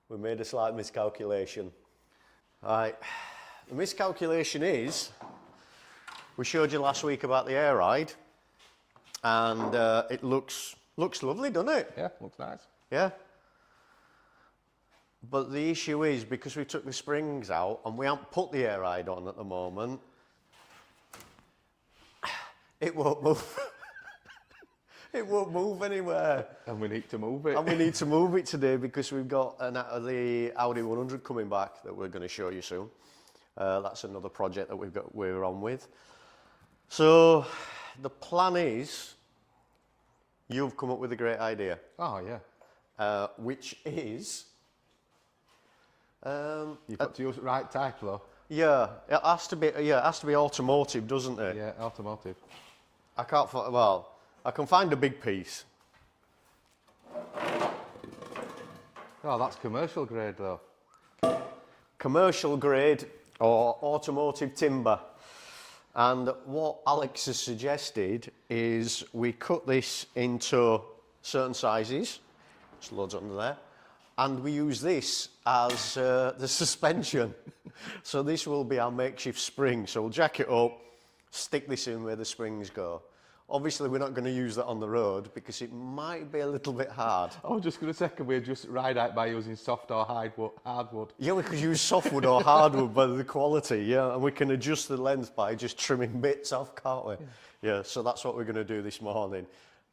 We made a slight miscalculation. Right, the miscalculation is, we showed you last week about the air ride, and it looks lovely, doesn't it? Yeah, looks nice. Yeah. But the issue is, because we took the springs out and we haven't put the air ride on at the moment, it won't move. It won't move anywhere. And we need to move it. And we need to move it today because we've got the Audi 100 coming back that we're going to show you soon. That's another project that we're on with. So the plan is, you've come up with a great idea. Oh, yeah. Which is... You've got to use the right type, though. Yeah, it has to be. Yeah, it has to be automotive, doesn't it? Yeah, automotive. I can't. Well, I can find a big piece. Oh, that's commercial grade, though. Commercial grade or automotive timber. And what Alex has suggested is we cut this into certain sizes. Just loads under there. And we use this as the suspension. So this will be our makeshift spring. So we'll jack it up, stick this in where the springs go. Obviously, we're not going to use that on the road because it might be a little bit hard. I was just going to say, can we just ride out by using soft or hardwood? Yeah, we could use softwood or hardwood by the quality, yeah. And we can adjust the length by just trimming bits off, can't we? Yeah, so that's what we're going to do this morning.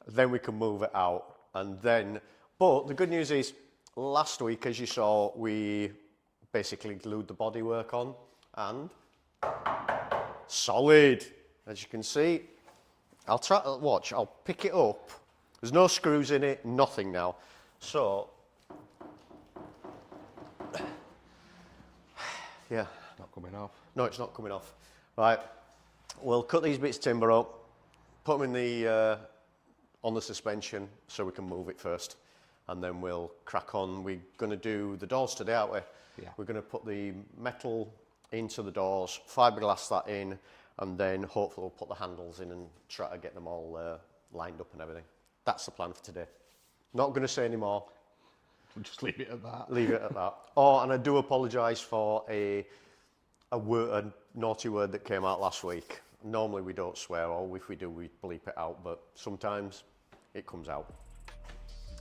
Then we can move it out. And then, but the good news is, last week, as you saw, we basically glued the bodywork on and solid, as you can see. I'll try to watch, I'll pick it up. There's no screws in it, nothing now. So, yeah. Not coming off. No, it's not coming off. Right, we'll cut these bits of timber up, put them in on the suspension so we can move it first. And then we'll crack on. We're going to do the doors today, aren't we? Yeah. We're going to put the metal into the doors, fiberglass that in, and then hopefully we'll put the handles in and try to get them all lined up and everything. That's the plan for today. Not going to say any more. We'll just leave it at that. Leave it at that. Oh, and I do apologise for a naughty word that came out last week. Normally we don't swear, or if we do, we bleep it out, but sometimes it comes out.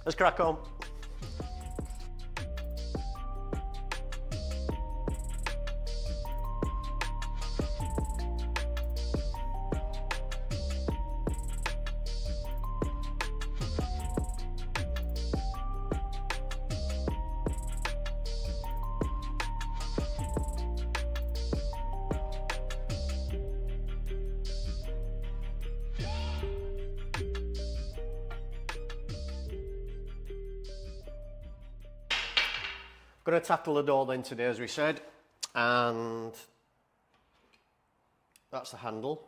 Let's crack on. Going to tackle the door then today, as we said, and that's the handle.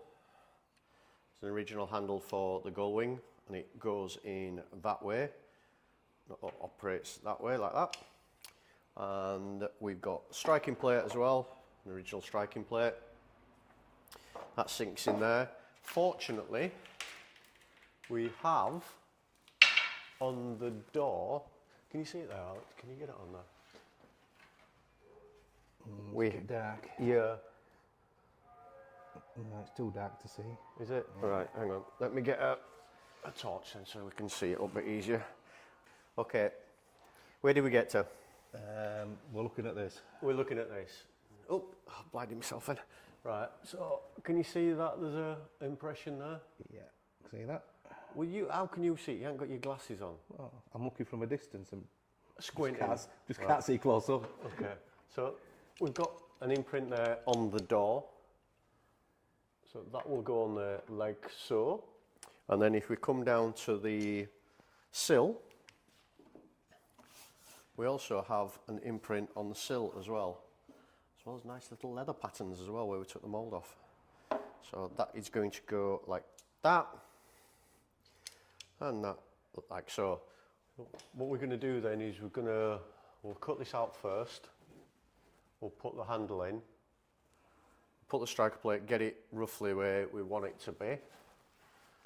It's an original handle for the gullwing, and it goes in that way. It operates that way, like that. And we've got striking plate as well, an original striking plate. That sinks in there. Fortunately, we have on the door, can you see it there, Alex? Can you get it on there? It's dark. Yeah. No, it's too dark to see. Is it? Yeah. Right, hang on. Let me get a torch then so we can see it a bit easier. Okay, where did we get to? We're looking at this. We're looking at this. Oh, blinding myself in. Right, so can you see that there's an impression there? Yeah, see that? Well, how can you see? You haven't got your glasses on. Well, I'm looking from a distance and squinting. Just can't see close up. Okay, so we've got an imprint there on the door. So that will go on there like so. And then if we come down to the sill, we also have an imprint on the sill as well. As well as nice little leather patterns as well where we took the mould off. So that is going to go like that. And that like so. What we're going to do then is we'll cut this out first. We'll put the handle in. Put the striker plate, get it roughly where we want it to be.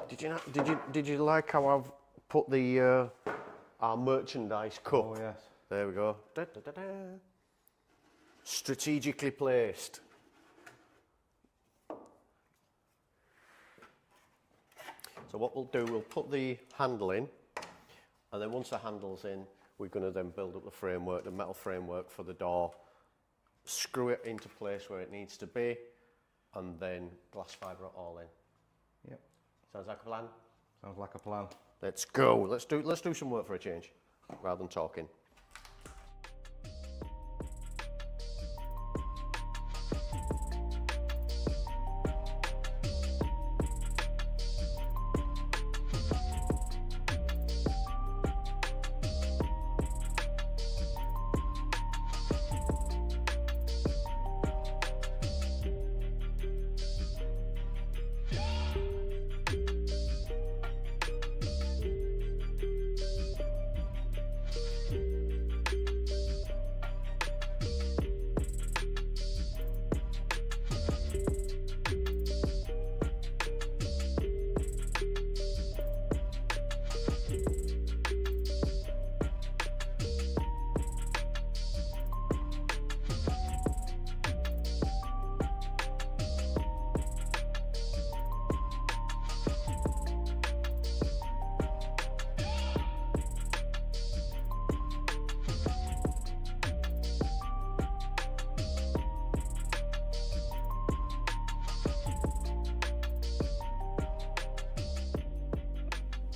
Did you like how I've put the our merchandise cup? Oh yes. There we go. Da, da, da, da. Strategically placed. So what we'll do, we'll put the handle in, and then once the handle's in, we're going to then build up the framework, the metal framework for the door, screw it into place where it needs to be, and then glass fibre it all in. Yep. Sounds like a plan? Sounds like a plan. Let's go. Let's do some work for a change, rather than talking.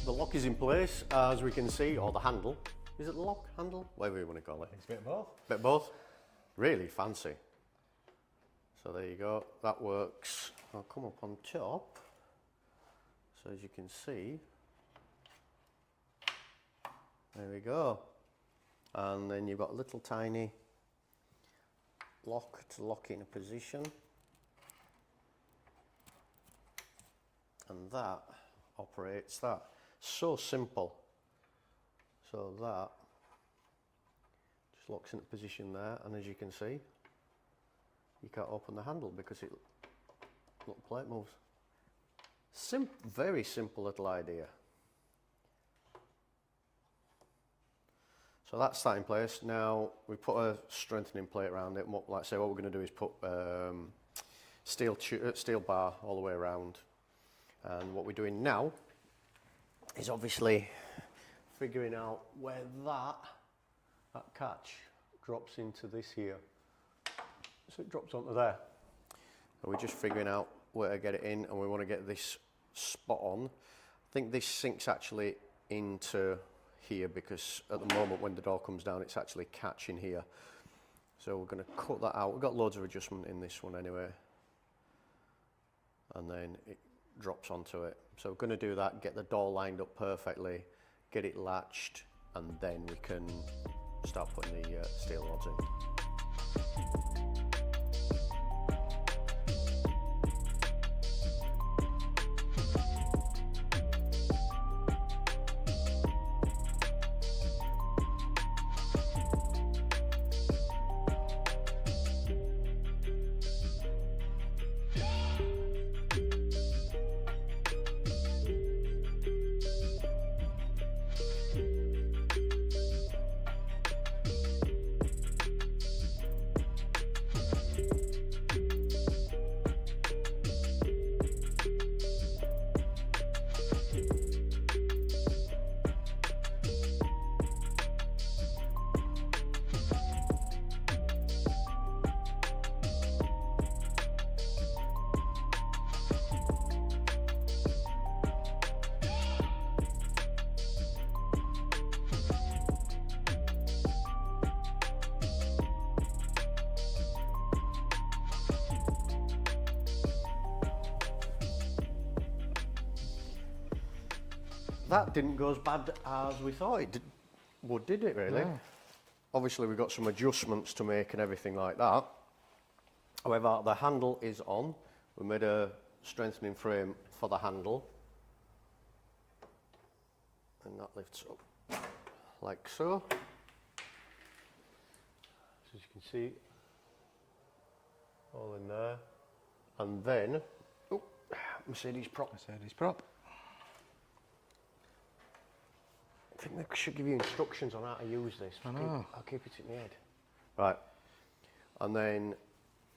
The lock is in place, as we can see, or the handle. Is it the lock, handle? Whatever you want to call it. It's a bit of both. Bit of both. Really fancy. So there you go, that works. I'll come up on top. So as you can see, there we go. And then you've got a little tiny lock to lock in a position. And that operates that. So simple. So that just locks into position there, and as you can see, you can't open the handle because it, look, plate moves. Very simple little idea. So that's that in place. Now we put a strengthening plate around it. And what, like I say, what we're going to do is put steel bar all the way around. And what we're doing now is obviously figuring out where that catch drops into this here. So it drops onto there. And we're just figuring out where to get it in, and we want to get this spot on. I think this sinks actually into here because at the moment when the door comes down it's actually catching here. So we're going to cut that out. We've got loads of adjustment in this one anyway. And then it drops onto it. So we're going to do that, get the door lined up perfectly, get it latched, and then we can start putting the steel rods in. That didn't go as bad as we thought it would, did it really? No. Obviously we've got some adjustments to make and everything like that. However, the handle is on. We made a strengthening frame for the handle. And that lifts up like so. So as you can see, all in there. And then, oh, Mercedes prop. Mercedes prop. I think they should give you instructions on how to use this. I know. I'll keep it in my head. Right, and then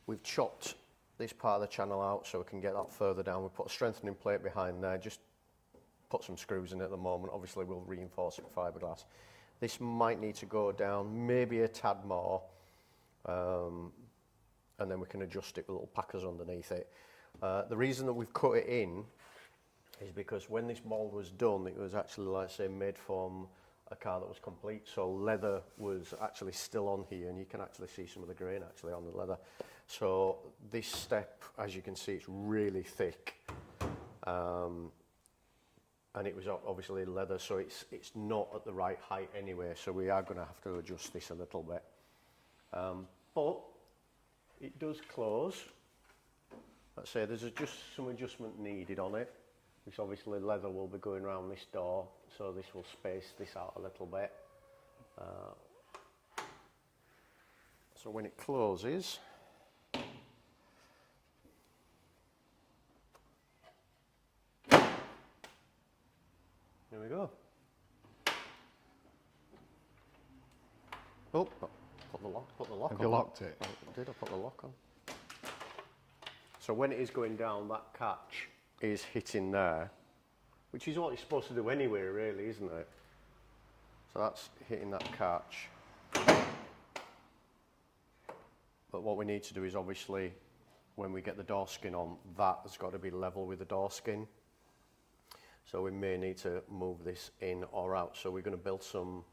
we've chopped this part of the channel out so we can get that further down. We put a strengthening plate behind there, just put some screws in at the moment. Obviously we'll reinforce it with fiberglass. This might need to go down maybe a tad more, and then we can adjust it with little packers underneath it. The reason that we've cut it in is because when this mould was done, it was actually, like I say, made from a car that was complete, so leather was actually still on here, and you can actually see some of the grain actually on the leather. So this step, as you can see, it's really thick, and it was obviously leather, so it's not at the right height anyway, so we are going to have to adjust this a little bit. But it does close. Let's say there's just some adjustment needed on it, which obviously leather will be going around this door, so this will space this out a little bit. So when it closes, there we go. Oh, put the lock on. Have you locked it? I did, I put the lock on. So when it is going down, that catch is hitting there, which is what it's supposed to do anyway, really, isn't it? So that's hitting that catch. But what we need to do is obviously, when we get the door skin on, that has got to be level with the door skin. So we may need to move this in or out. So we're going to build some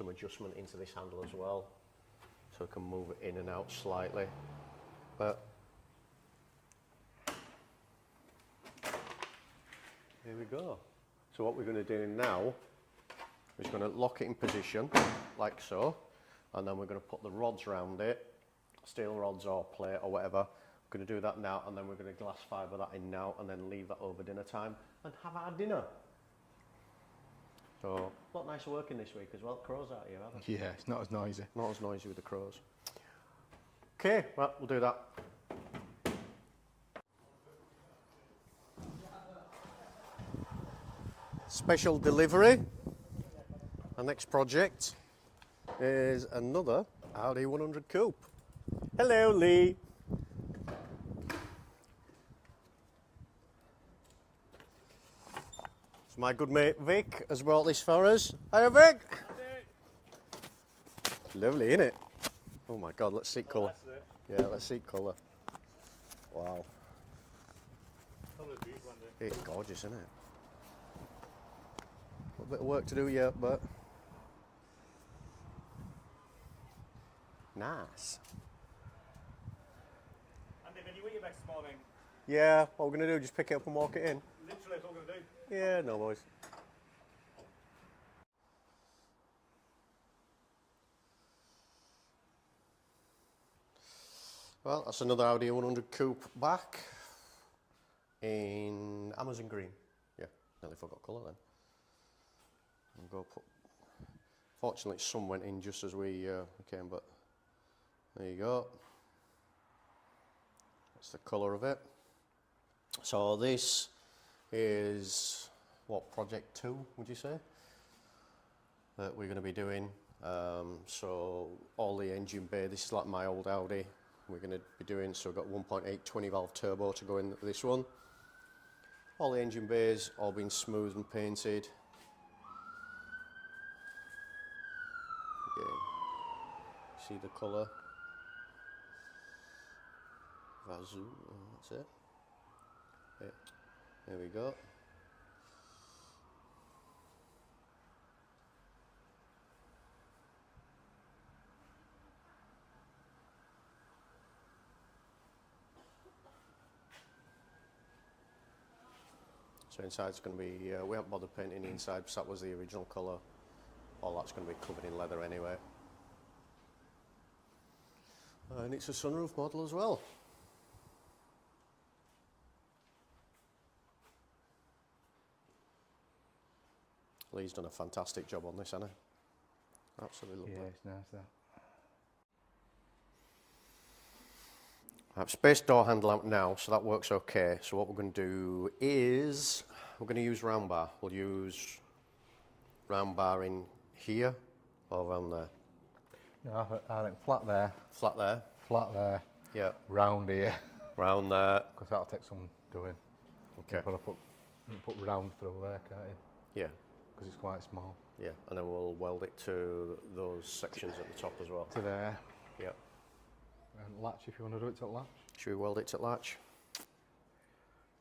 adjustment into this handle as well, so we can move it in and out slightly. But here we go. So what we're going to do now is going to lock it in position, like so, and then we're going to put the rods around it, steel rods or plate or whatever. We're going to do that now, and then we're going to glass fibre that in now, and then leave that over dinner time and have our dinner. So, a lot nicer working this week as well. Crows out here, haven't they? Yeah, it's not as noisy. Not as noisy with the crows. Okay, well, we'll do that. Special delivery. Our next project is another Audi 100 Coupe. Hello, Lee. So my good mate Vic has brought this for us. Hiya, Vic. Lovely, isn't it? Oh my God, let's see colour. Yeah, let's see colour. Wow. It's gorgeous, isn't it? A little bit of work to do yet, but nice. Andy, did you eat your best this morning? Yeah, what we're going to do, just pick it up and walk it in. Literally, that's all we're going to do. Yeah, no worries. Well, that's another Audi 100 Coupe back in Amazon green. Yeah, nearly forgot colour then. And go put. Fortunately, some went in just as we came, but there you go. That's the colour of it. So this is what, project 2, would you say, that we're going to be doing. So all the engine bay, this is like my old Audi, we're going to be doing, so we've got 1.8 20 valve turbo to go in this one. All the engine bays all been smoothed and painted. Again, see the colour. If I zoom, that's it. Yeah. There we go. So inside's going to be, we haven't bothered painting the inside because that was the original colour. All that's going to be covered in leather anyway. And it's a sunroof model as well. Lee's done a fantastic job on this, hasn't he? Absolutely lovely. Yeah, it's nice that. I've space door handle out now, so that works okay. So what we're going to do is, we're going to use round bar. We'll use round bar in here or around there? No, I think flat there, Flat there? flat there, Yeah. round here, Round there. because that'll take some doing. Okay. But I put round through there, can't you? Yeah. Because it's quite small. Yeah. And then we'll weld it to those sections at the top as well. To there. Yeah. And latch if you want to do it to latch. Should we weld it to latch?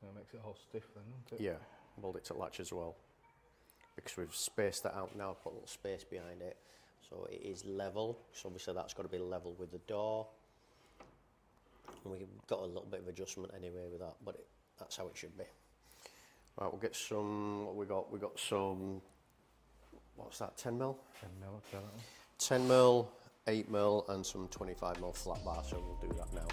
So it makes it all stiff then, doesn't it? Yeah. Weld it to latch as well. Because we've spaced that out now, put a little space behind it. So it is level. So obviously that's got to be level with the door. And we've got a little bit of adjustment anyway with that, but that's how it should be. Right, we'll get some, what we got? We got some, what's that, 10 mil? 10 mil, I'll tell that one. 10 mil, 8 mil and some 25 mil flat bar, so we'll do that now.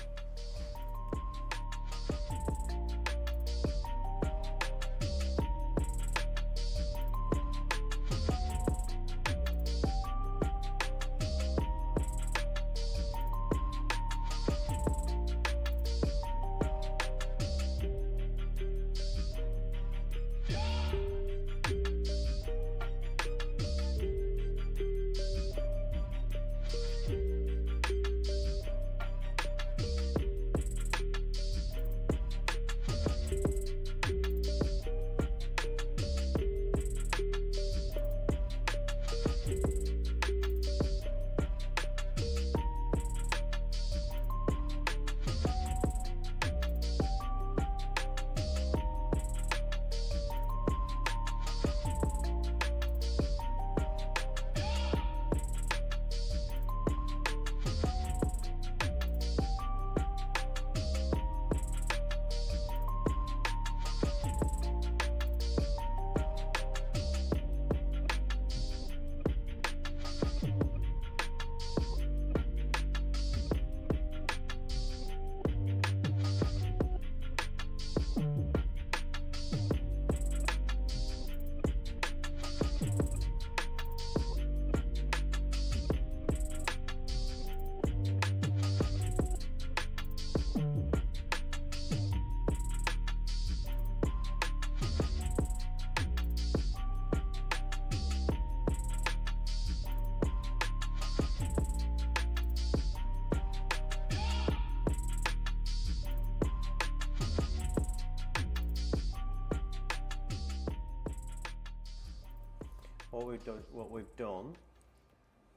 What we've done,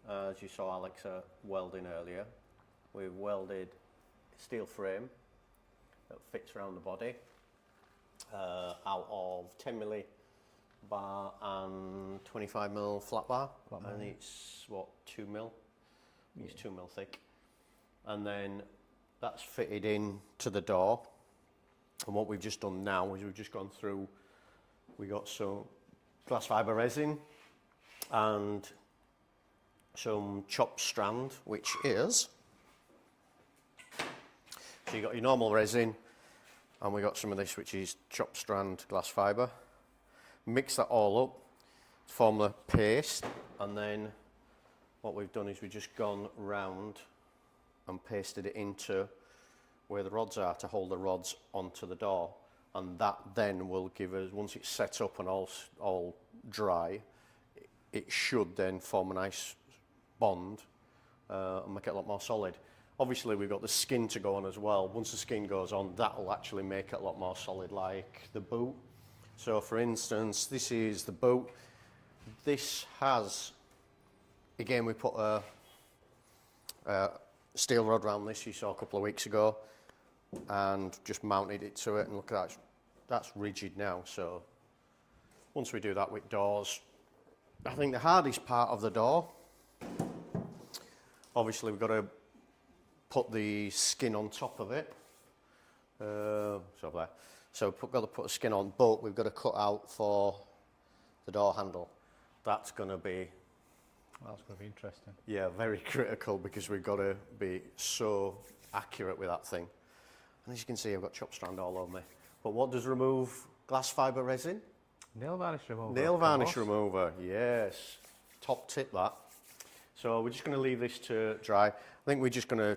as you saw Alexa welding earlier, we've welded a steel frame that fits around the body out of 10 milli bar and 25 mil flat bar, and it's what, 2 mil? It's 2 mil thick, and then that's fitted in to the door. And what we've just done now is we've just gone through. We got some glass fibre resin and some chopped strand, which is, so you got your normal resin and we got some of this, which is chopped strand glass fibre. Mix that all up to form the paste, and then what we've done is we've just gone round and pasted it into where the rods are to hold the rods onto the door, and that then will give us, once it's set up and all dry, it should then form a nice bond and make it a lot more solid. Obviously we've got the skin to go on as well. Once the skin goes on, that will actually make it a lot more solid, like the boot. So for instance, this is the boot. This has, again, we put a steel rod around this you saw a couple of weeks ago and just mounted it to it, and look at that, that's rigid now. So once we do that with doors, I think the hardest part of the door, obviously we've got to put the skin on top of it. So there. So we've got to put the skin on, but we've got to cut out for the door handle. That's going to be, That's going to be interesting. yeah, very critical, because we've got to be so accurate with that thing. And as you can see, I've got chopped strand all over me. But what does remove glass fibre resin? Nail varnish remover. Nail of varnish course. remover, yes. Top tip that. So we're just going to leave this to dry. I think we're just going to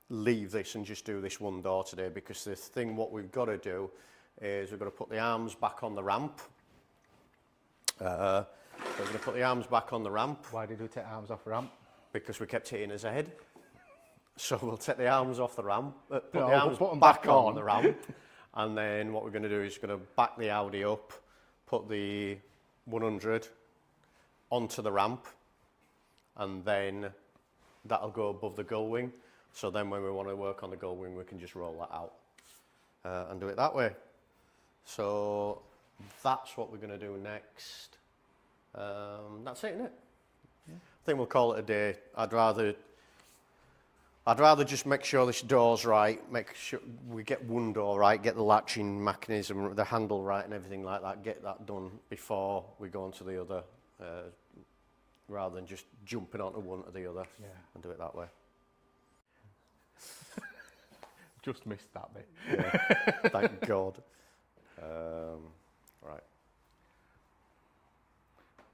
leave this and just do this one door today, because the thing what we've got to do is we've got to put the arms back on the ramp. So we're going to put the arms back on the ramp Why did we take arms off ramp? because we kept hitting his head. So we'll take the arms off the ramp, put No, the we'll arms put 'em back back on on. the ramp, and then what we're going to do is going to back the Audi up, put the 100 onto the ramp, and then that'll go above the gullwing. So then when we want to work on the gullwing, we can just roll that out and do it that way. So that's what we're going to do next. That's it, isn't it? Yeah. I think we'll call it a day. I'd rather just make sure this door's right, make sure we get one door right, get the latching mechanism, the handle right and everything like that, get that done before we go on to the other, rather than just jumping onto one or the other and do it that way. Just missed that bit. Yeah, thank God. Right.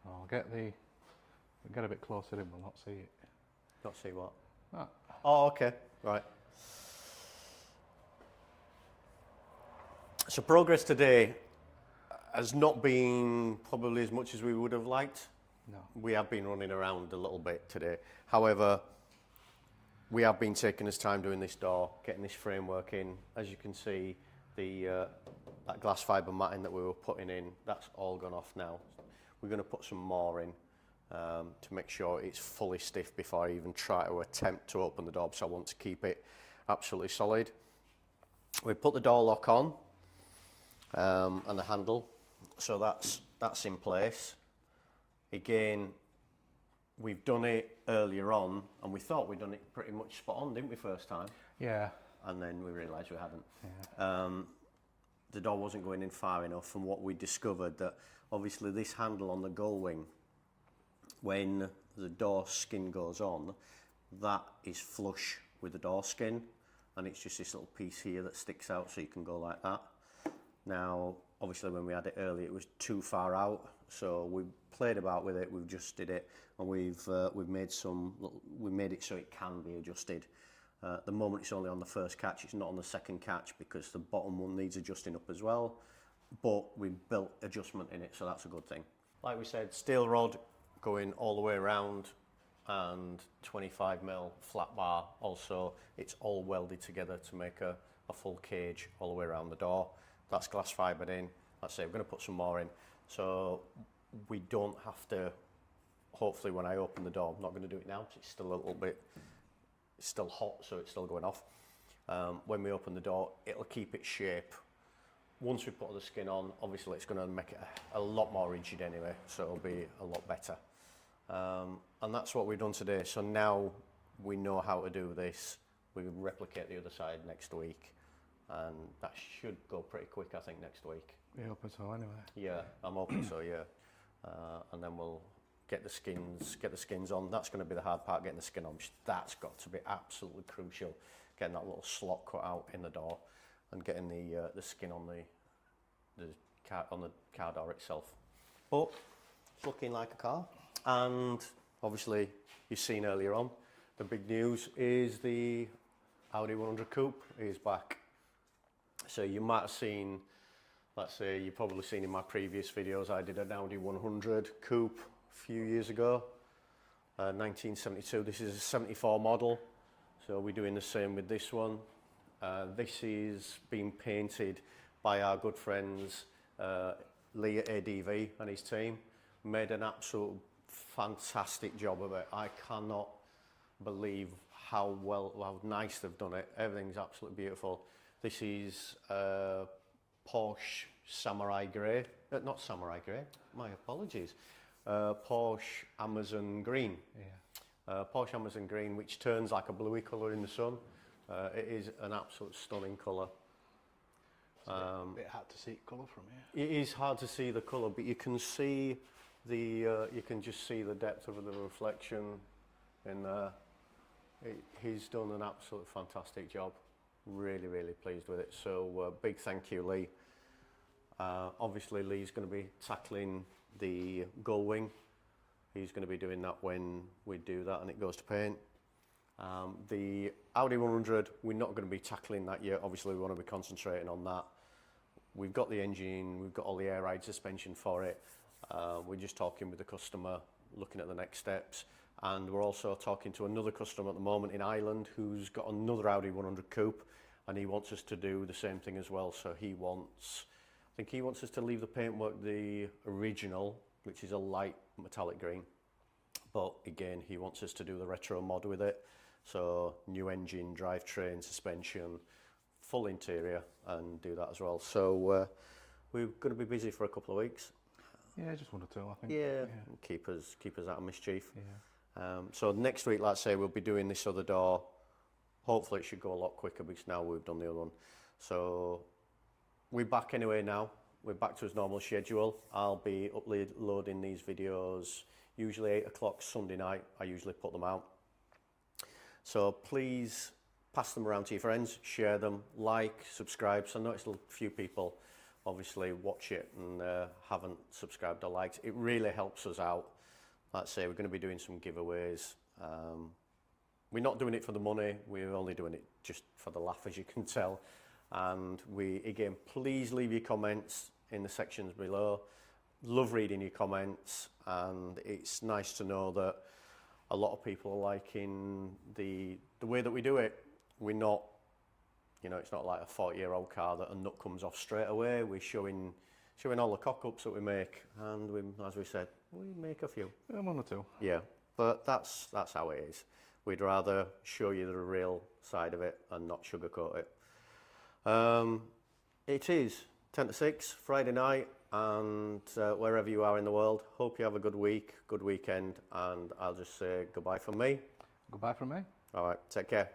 I'll get a bit closer in, we'll not see it. Not see what? Ah. Oh, okay. Right. So progress today has not been probably as much as we would have liked. No. We have been running around a little bit today. However, we have been taking this time doing this door, getting this framework in. As you can see, that glass fibre matting that we were putting in, that's all gone off now. We're going to put some more in to make sure it's fully stiff before I even try to attempt to open the door, so I want to keep it absolutely solid. We put the door lock on and the handle, so that's in place. Again, we've done it earlier on, and we thought we'd done it pretty much spot on, didn't we, first time? Yeah. And then we realised we hadn't. Yeah. The door wasn't going in far enough, and what we discovered that obviously this handle on the gullwing, when the door skin goes on, that is flush with the door skin, and it's just this little piece here that sticks out, so you can go like that. Now, obviously when we had it earlier, it was too far out, so we played about with it, we've adjusted it, and we've made it so it can be adjusted. At the moment it's only on the first catch, it's not on the second catch because the bottom one needs adjusting up as well, but we've built adjustment in it, so that's a good thing. Like we said, steel rod going all the way around and 25mm flat bar also. It's all welded together to make a full cage all the way around the door. That's glass fibered in. Like I say, we're going to put some more in, so we don't have to, hopefully when I open the door, I'm not going to do it now because it's still a little bit, it's still hot, so it's still going off. When we open the door, it'll keep its shape. Once we put the skin on, obviously it's going to make it a lot more rigid anyway, so it'll be a lot better. And that's what we've done today. So now we know how to do this. We can replicate the other side next week, and that should go pretty quick, I think, next week. We hope so anyway. Yeah, I'm hoping so, yeah. And then we'll get the skins on. That's going to be the hard part, getting the skin on. That's got to be absolutely crucial, getting that little slot cut out in the door and getting the skin on the car door itself. But it's looking like a car. And obviously, you've seen earlier on, the big news is the Audi 100 Coupe is back. So you might have seen, let's say you've probably seen in my previous videos, I did an Audi 100 Coupe a few years ago, 1972. This is a 74 model, so we're doing the same with this one. This is being painted by our good friends Lee at ADV and his team. Made an absolute fantastic job of it. I cannot believe how nice they've done it. Everything's absolutely beautiful. This is Porsche Samurai Grey, not Samurai Grey, my apologies. Porsche Amazon Green. Yeah. Porsche Amazon Green, which turns like a bluey colour in the sun. It is an absolute stunning colour. It's a bit hard to see colour from here. It is hard to see the colour, but you can see you can just see the depth of the reflection in there. He's done an absolute fantastic job. Really, really pleased with it. So big thank you, Lee. Obviously, Lee's going to be tackling the gullwing. He's going to be doing that when we do that and it goes to paint. The Audi 100, we're not going to be tackling that yet. Obviously, we want to be concentrating on that. We've got the engine, we've got all the air ride suspension for it. We're just talking with the customer, looking at the next steps. And we're also talking to another customer at the moment in Ireland who's got another Audi 100 Coupe, and he wants us to do the same thing as well. So I think he wants us to leave the paintwork the original, which is a light metallic green. But again, he wants us to do the retro mod with it. So new engine, drivetrain, suspension, full interior, and do that as well. So we're going to be busy for a couple of weeks. Yeah, just 1 or 2, I think. Yeah, keep us out of mischief. Yeah. So next week, let's say, we'll be doing this other door. Hopefully it should go a lot quicker because now we've done the other one. So we're back anyway now. We're back to its normal schedule. I'll be uploading these videos usually 8 o'clock Sunday night. I usually put them out. So please pass them around to your friends, share them, like, subscribe. So I noticed a few people obviously watch it and haven't subscribed or liked. It really helps us out. Let's say we're going to be doing some giveaways. We're not doing it for the money. We're only doing it just for the laugh, as you can tell. And again, please leave your comments in the sections below. Love reading your comments, and it's nice to know that a lot of people are liking the way that we do it. We're not, it's not like a 40-year-old car that a nut comes off straight away. We're showing all the cock-ups that we make, and as we said, we make a few. Yeah, 1 or 2. Yeah, but that's how it is. We'd rather show you the real side of it and not sugarcoat it. It is 10 to 6, Friday night, and wherever you are in the world, hope you have a good week, good weekend, and I'll just say goodbye from me. Goodbye from me. All right, take care.